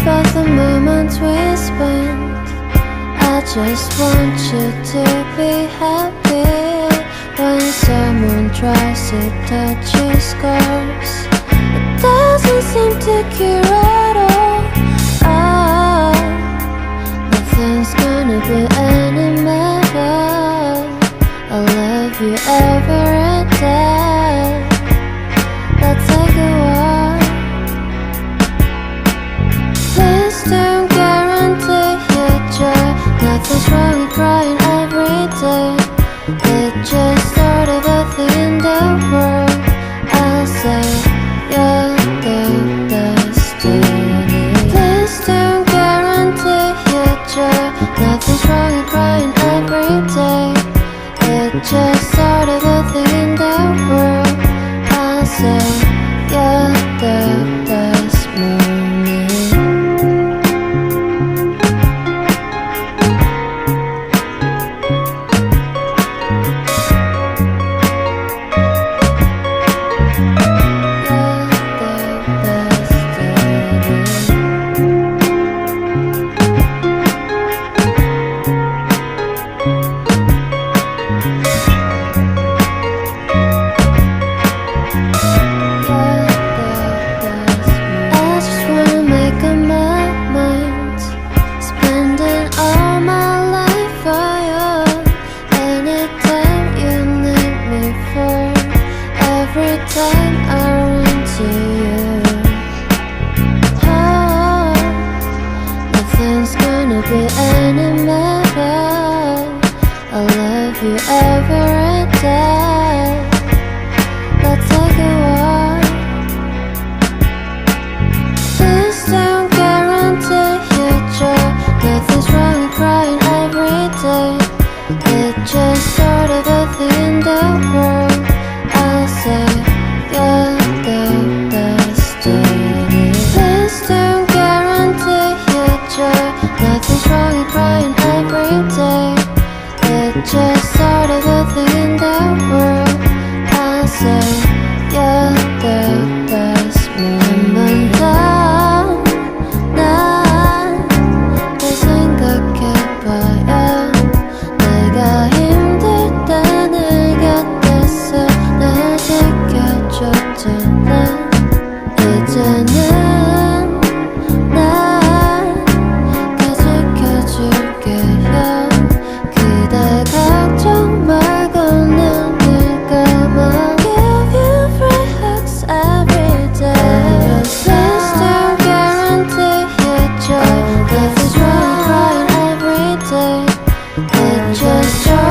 About the moments we spent, I just want you to be happy. When someone tries to touch your scars, it doesn't seem to cure at all. Nothing's gonna be any better. I love you every day. Let's take a walk. Please don't guarantee your joy. Nothing's wrong with crying every day. It's just sort of a thing in the world. I'll say you're the destiny. Please don't guarantee your joy. Nothing's wrong with crying every day. It's just sort of a thing in the world. I'll say you're the best morning. Just